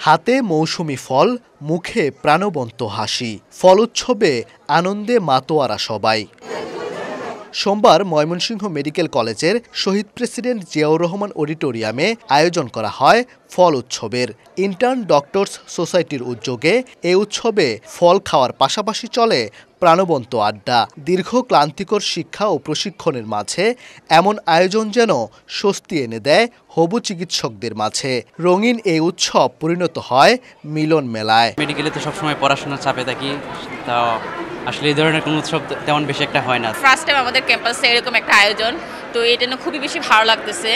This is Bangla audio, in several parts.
হাতে মৌসুমি ফল, মুখে প্রাণবন্ত হাসি, ফল উৎসবে আনন্দে মাতোয়ারা সবাই। সোমবার ময়মনসিংহ মেডিকেল কলেজের শহীদ প্রেসিডেন্ট জিয়াউর রহমান অডিটোরিয়ামে আয়োজন করা হয় ফল উৎসবের। ইন্টার্ন ডক্টরস সোসাইটির উদ্যোগে এই উৎসবে ফল খাওয়ার পাশাপাশি চলে প্রাণবন্ত আড্ডা। দীর্ঘ ক্লান্তিকর শিক্ষা ও প্রশিক্ষণের মাঝে এমন আয়োজন যেন স্বস্তি এনে দেয় হবু চিকিৎসকদের মাঝে। রঙিন এই উৎসব পরিণত হয় মিলন মেলায়। মেডিকেলে তো সবসময় পড়াশোনার চাপে থাকি, তা আসলে এই ধরনের কোনো উৎসব তেমন বেশি একটা হয় না। ফার্স্ট টাইম আমাদের ক্যাম্পাসে এরকম একটা আয়োজন, তো এটা না খুবই বেশি ভালো লাগতেছে।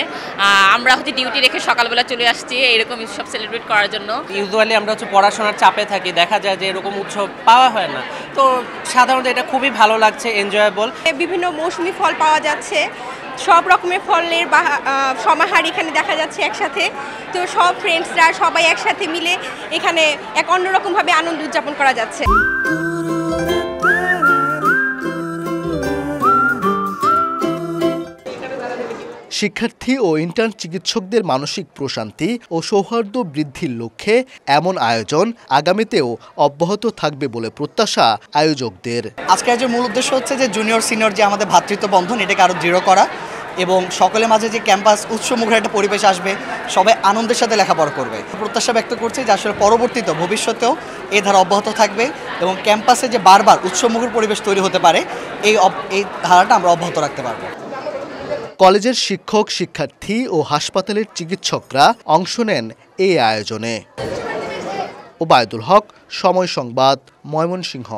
আমরা ডিউটি রেখে সকালবেলা চলে আসছি এরকম উৎসব সেলিব্রেট করার জন্য। ইউজুয়ালি আমরা পড়াশোনার চাপে থাকি, দেখা যায় যে এরকম উৎসব পাওয়া হয় না, তো সাধারণত এটা খুবই ভালো লাগছে, এনজয়েবল। বিভিন্ন মৌসুমি ফল পাওয়া যাচ্ছে, সব রকমের ফলের সমাহার এখানে দেখা যাচ্ছে একসাথে। তো সব ফ্রেন্ডসরা সবাই একসাথে মিলে এখানে এক অন্যরকমভাবে আনন্দ উদযাপন করা যাচ্ছে। শিক্ষার্থী ও ইন্টার্ন চিকিৎসকদের মানসিক প্রশান্তি ও সৌহার্দ্য বৃদ্ধির লক্ষ্যে এমন আয়োজন আগামীতেও অব্যাহত থাকবে বলে প্রত্যাশা আয়োজকদের। আজকের যে মূল উদ্দেশ্য হচ্ছে যে জুনিয়র সিনিয়র যে আমাদের ভ্রাতৃত্ব বন্ধন, এটাকে আরও দৃঢ় করা এবং সকলের মাঝে যে ক্যাম্পাস উৎসবমুখর একটা পরিবেশ আসবে, সবাই আনন্দের সাথে লেখাপড়া করবে। প্রত্যাশা ব্যক্ত করছি যে আসলে পরবর্তীতে ভবিষ্যতেও এই ধারা অব্যাহত থাকবে এবং ক্যাম্পাসে যে বারবার উৎসবমুখর পরিবেশ তৈরি হতে পারে, এই ধারাটা আমরা অব্যাহত রাখতে পারবো। কলেজের শিক্ষক, শিক্ষার্থী ও হাসপাতালের চিকিৎসকরা অংশ নেন এই আয়োজনে। ওবায়দুল হক, সময় সংবাদ, ময়মনসিংহ।